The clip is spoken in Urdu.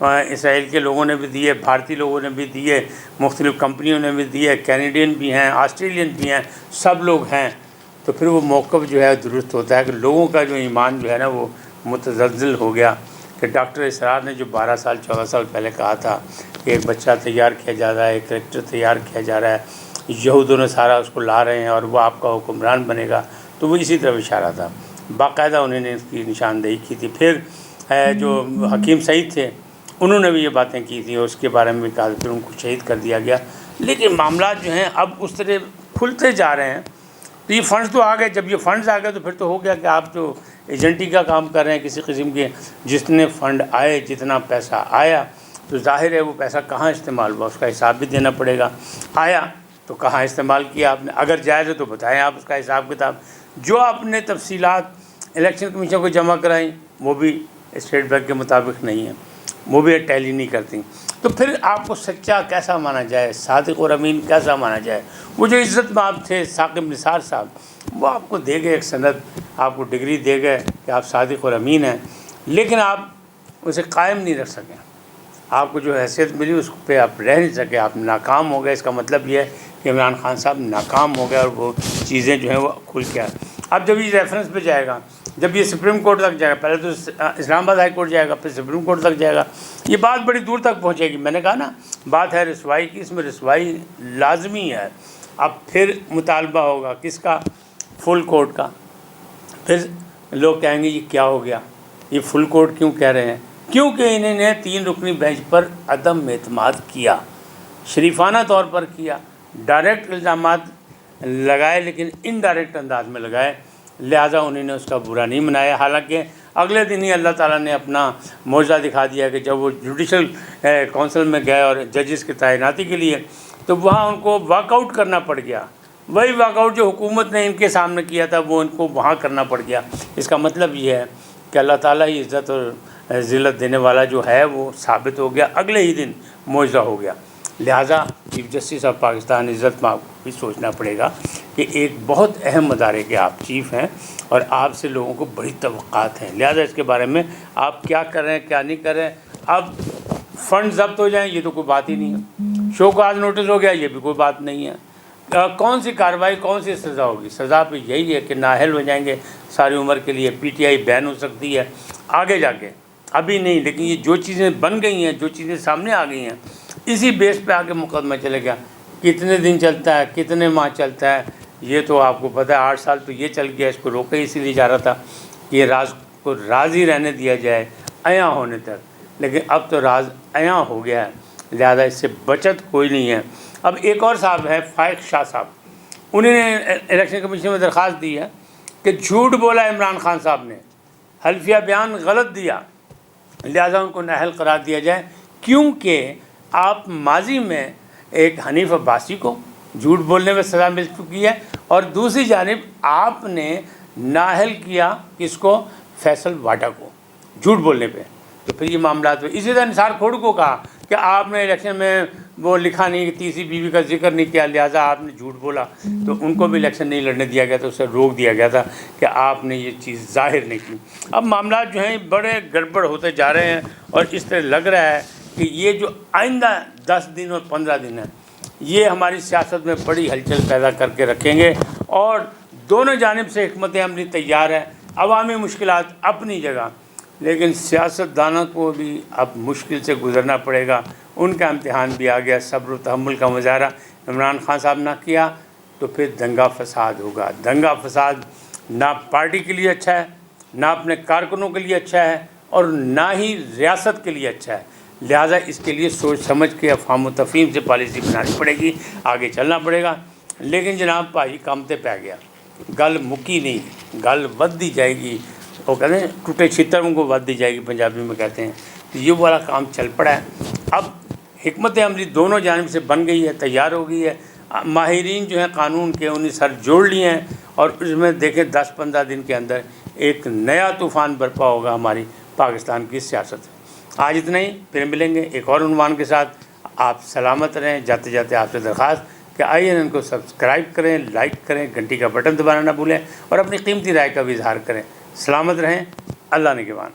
اسرائیل کے لوگوں نے بھی دیے، بھارتی لوگوں نے بھی دیے، مختلف کمپنیوں نے بھی دیے، کینیڈین بھی ہیں، آسٹریلین بھی ہیں، سب لوگ ہیں، تو پھر وہ موقف جو ہے درست ہوتا ہے کہ لوگوں کا جو ایمان جو ہے نا وہ متزلزل ہو گیا کہ ڈاکٹر اسرار نے جو 12 سال 14 سال پہلے کہا تھا کہ ایک بچہ تیار کیا جا رہا ہے، ایک کریکٹر تیار کیا جا رہا ہے، یہود و نصارہ اس کو لا رہے ہیں اور وہ آپ کا حکمران بنے گا، تو وہ اسی طرف اشارہ تھا، باقاعدہ انہوں نے اس کی نشاندہی کی تھی۔ پھر جو حکیم سعید تھے انہوں نے بھی یہ باتیں کی تھیں اور اس کے بارے میں بھی کہا، پھر ان کو شہید کر دیا گیا۔ لیکن معاملات جو ہیں اب اس طرح کھلتے جا رہے ہیں، تو یہ فنڈز تو آ گئے، جب یہ فنڈز آ گئے تو پھر تو ہو گیا کہ آپ جو ایجنٹی کا کام کر رہے ہیں کسی قسم کے، جتنے فنڈ آئے، جتنا پیسہ آیا، تو ظاہر ہے وہ پیسہ کہاں استعمال ہوا اس کا حساب بھی دینا پڑے گا، آیا تو کہاں استعمال کیا آپ نے، اگر جائز ہے تو بتائیں آپ اس کا حساب کتاب، جو آپ نے تفصیلات الیکشن کمیشن کو جمع کرائیں وہ بھی اسٹیٹ بینک کے مطابق نہیں ہیں، وہ بھی ٹیلی نہیں کرتی، تو پھر آپ کو سچا کیسا مانا جائے، صادق اور امین کیسا مانا جائے؟ وہ جو عزت مآب تھے ثاقب نثار صاحب، وہ آپ کو دے گئے ایک سند، آپ کو ڈگری دے گئے کہ آپ صادق اور امین ہیں، لیکن آپ اسے قائم نہیں رکھ سکیں، آپ کو جو حیثیت ملی اس پہ آپ رہ نہیں سکے، آپ ناکام ہو گئے۔ اس کا مطلب یہ ہے کہ عمران خان صاحب ناکام ہو گئے اور وہ چیزیں جو ہیں وہ کھل کے آئیں۔ اب جب یہ ریفرنس پہ جائے گا، جب یہ سپریم کورٹ تک جائے گا، پہلے تو اسلام آباد ہائی کورٹ جائے گا، پھر سپریم کورٹ تک جائے گا، یہ بات بڑی دور تک پہنچے گی۔ میں نے کہا نا بات ہے رسوائی کی، اس میں رسوائی لازمی ہے۔ اب پھر مطالبہ ہوگا کس کا؟ فل کورٹ کا۔ پھر لوگ کہیں گے یہ کیا ہو گیا، یہ فل کورٹ کیوں کہہ رہے ہیں؟ کیونکہ انہوں نے 3 رکنی بینچ پر عدم اعتماد کیا، شریفانہ طور پر کیا، ڈائریکٹ الزامات لگائے لیکن انڈائریکٹ انداز میں لگائے، لہٰذا انہوں نے اس کا برا نہیں منایا۔ حالانکہ اگلے دن ہی اللہ تعالیٰ نے اپنا معجزہ دکھا دیا کہ جب وہ جوڈیشل کونسل میں گئے اور ججز کی تعیناتی کے لیے، تو وہاں ان کو واک آؤٹ کرنا پڑ گیا، وہی واک آؤٹ جو حکومت نے ان کے سامنے کیا تھا وہ ان کو وہاں کرنا پڑ گیا۔ اس کا مطلب یہ ہے کہ اللہ تعالیٰ ہی عزت اور ذلت دینے والا جو ہے وہ ثابت ہو گیا، اگلے ہی دن معجزہ ہو گیا۔ لہٰذا چیف جسٹس آف پاکستان عزت مآب کو بھی سوچنا پڑے گا کہ ایک بہت اہم ادارے کے آپ چیف ہیں اور آپ سے لوگوں کو بڑی توقعات ہیں، لہٰذا اس کے بارے میں آپ کیا کر رہے ہیں کیا نہیں کر رہے ہیں۔ اب فنڈ ضبط ہو جائیں یہ تو کوئی بات ہی نہیں ہے، شو کاز نوٹس ہو گیا یہ بھی کوئی بات نہیں ہے، کون سی کارروائی کون سی سزا ہوگی؟ سزا پہ یہی ہے کہ نااہل ہو جائیں گے ساری عمر کے لیے، پی ٹی آئی بین ہو سکتی ہے آگے جا کے، ابھی نہیں، لیکن یہ جو چیزیں بن گئی ہیں، جو چیزیں سامنے آ گئی ہیں، اسی بیس پہ آگے مقدمہ چلے گا۔ کتنے دن چلتا ہے، کتنے ماہ چلتا ہے، یہ تو آپ کو پتہ ہے، 8 سال تو یہ چل گیا، اس کو روکا ہی اسی لیے جا رہا تھا کہ یہ راز کو راز ہی رہنے دیا جائے عیاں ہونے تک، لیکن اب تو راز عیاں ہو گیا ہے، لہذا اس سے بچت کوئی نہیں ہے۔ اب ایک اور صاحب ہے فائق شاہ صاحب، انہوں نے الیکشن کمیشن میں درخواست دی ہے کہ جھوٹ بولا عمران خان صاحب نے، حلفیہ بیان غلط دیا، لہذا ان کو نااہل قرار دیا جائے، کیونکہ آپ ماضی میں ایک حنیف عباسی کو جھوٹ بولنے میں سزا مل چکی ہے اور دوسری جانب آپ نے نااہل کیا کس کو؟ فیصل واڈا کو جھوٹ بولنے پہ، تو پھر یہ معاملات ہوئے۔ اسی طرح نثار کھوڑ کو کہا کہ آپ نے الیکشن میں وہ لکھا نہیں، تیسری بیوی کا ذکر نہیں کیا، لہٰذا آپ نے جھوٹ بولا، تو ان کو بھی الیکشن نہیں لڑنے دیا گیا، تو اسے روک دیا گیا تھا کہ آپ نے یہ چیز ظاہر نہیں کی۔ اب معاملات جو ہیں بڑے گڑبڑ ہوتے جا رہے ہیں اور اس طرح لگ رہا ہے کہ یہ جو آئندہ 10 دن اور 15 دن ہیں یہ ہماری سیاست میں بڑی ہلچل پیدا کر کے رکھیں گے، اور دونوں جانب سے حکمت عملی تیار ہے، عوامی مشکلات اپنی جگہ، لیکن سیاست دانوں کو بھی اب مشکل سے گزرنا پڑے گا، ان کا امتحان بھی آ گیا۔ صبر و تحمل کا مظاہرہ عمران خان صاحب نہ کیا تو پھر دنگا فساد ہوگا۔ دنگا فساد نہ پارٹی کے لیے اچھا ہے، نہ اپنے کارکنوں کے لیے اچھا ہے، اور نہ ہی ریاست کے لیے اچھا ہے، لہٰذا اس کے لیے سوچ سمجھ کے افہام و تفہیم سے پالیسی بنانی پڑے گی، آگے چلنا پڑے گا۔ لیکن جناب بھائی کام تے پہ گیا، گل مکی نہیں، گل ود دی جائے گی، وہ کہتے ہیں ٹوٹے چھتروں کو ود دی جائے گی پنجابی میں کہتے ہیں، تو یہ والا کام چل پڑا ہے۔ اب حکمت عملی دونوں جانب سے بن گئی ہے، تیار ہو گئی ہے، ماہرین جو ہیں قانون کے انہیں سر جوڑ لیے ہیں، اور اس میں دیکھیں 10-15 دن کے اندر ایک نیا طوفان برپا ہوگا ہماری پاکستان کی سیاست۔ آج اتنا ہی، پھر ملیں گے ایک اور عنوان کے ساتھ۔ آپ سلامت رہیں۔ جاتے جاتے آپ سے درخواست کہ INN کو سبسکرائب کریں، لائک کریں، گھنٹی کا بٹن دبانا نہ بھولیں، اور اپنی قیمتی رائے کا بھی اظہار کریں۔ سلامت رہیں، اللہ نگہبان۔